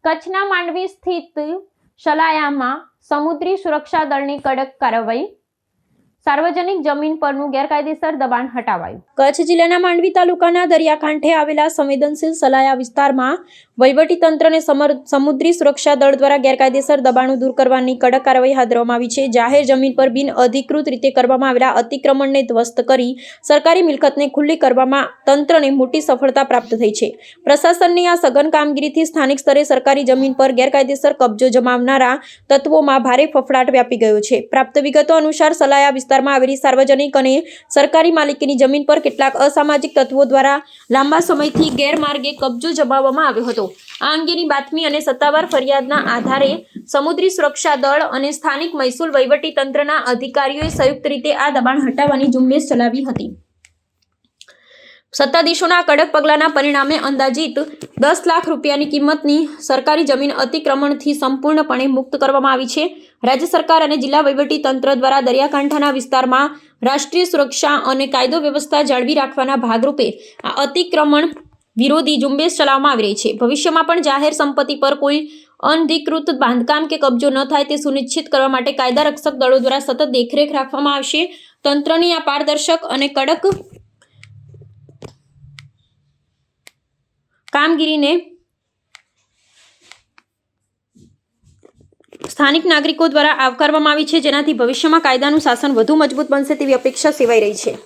કચ્છના માંડવી સ્થિત શલાયામાં સમુદ્રી સુરક્ષા દળની કડક કાર્યવાહી, સાર્વજનિક જમીન પરનું ગેરકાયદેસર દબાણ હટાવાયું। કચ્છ જિલ્લાના માંડવી તાલુકાના દરિયાકાંઠે આવેલા સંવેદનશીલ સલાયા વિસ્તારમાં વહીવટીતંત્રને સમુદ્રી સુરક્ષા દળ દ્વારા ગેરકાયદેસર દબાણો દૂર કરવાની કડક કાર્યવાહી હાથ ધરવામાં આવી છે। જાહેર જમીન પર બિન અધિકૃત રીતે કરવામાં આવેલા અતિક્રમણને ધ્વસ્ત કરી સરકારી મિલકતને ખુલ્લી કરવામાં તંત્રને મોટી સફળતા પ્રાપ્ત થઈ છે। પ્રશાસનની આ સઘન કામગીરીથી સ્થાનિક સ્તરે સરકારી જમીન પર ગેરકાયદેસર કબજો જમાવનારા તત્વોમાં ભારે ફફડાટ વ્યાપી ગયો છે। પ્રાપ્ત વિગતો અનુસાર સલાયા વિસ્તારમાં આવેલી સાર્વજનિક અને સરકારી માલિકીની જમીન પર કેટલાક અસામાજિક તત્વો દ્વારા લાંબા સમયથી ગેરમાર્ગે કબજો જમાવવામાં આવ્યો હતો। આ અંગેની બાતમી અને સત્તાવાર ફરિયાદના આધારે સમુદ્રી સુરક્ષા દળ અને સ્થાનિક મહેસૂલ વહીવટી તંત્રના અધિકારીઓએ સંયુક્ત રીતે આ દબાણ હટાવવાની ઝુંબેશ ચલાવી હતી। સત્તાધીશોના કડક પગલાંના પરિણામે અંદાજિત 10 લાખ રૂપિયાની કિંમતની સરકારી જમીન અતિક્રમણથી સંપૂર્ણપણે મુક્ત કરવામાં આવી છે। રાજ્ય સરકાર અને જિલ્લા વહીવટી તંત્ર દ્વારા દરિયાકાંઠાના વિસ્તારમાં રાષ્ટ્રીય સુરક્ષા અને કાયદો વ્યવસ્થા જાળવી રાખવાના ભાગરૂપે આ અતિક્રમણ વિરોધી ઝુંબેશ ચલાવવામાં આવી રહી છે। ભવિષ્યમાં પણ જાહેર સંપત્તિ પર કોઈ અનધિકૃત બાંધકામ કે કબજો ન થાય તે સુનિશ્ચિત કરવા માટે કાયદા રક્ષક દળો દ્વારા સતત દેખરેખ રાખવામાં આવશે। તંત્રની આ પારદર્શક અને કડક કામગીરીને સ્થાનિક નાગરિકો દ્વારા આવકારવામાં આવી છે, જેનાથી ભવિષ્યમાં કાયદાનું શાસન વધુ મજબૂત બનશે તેવી અપેક્ષા સેવાઈ રહી છે।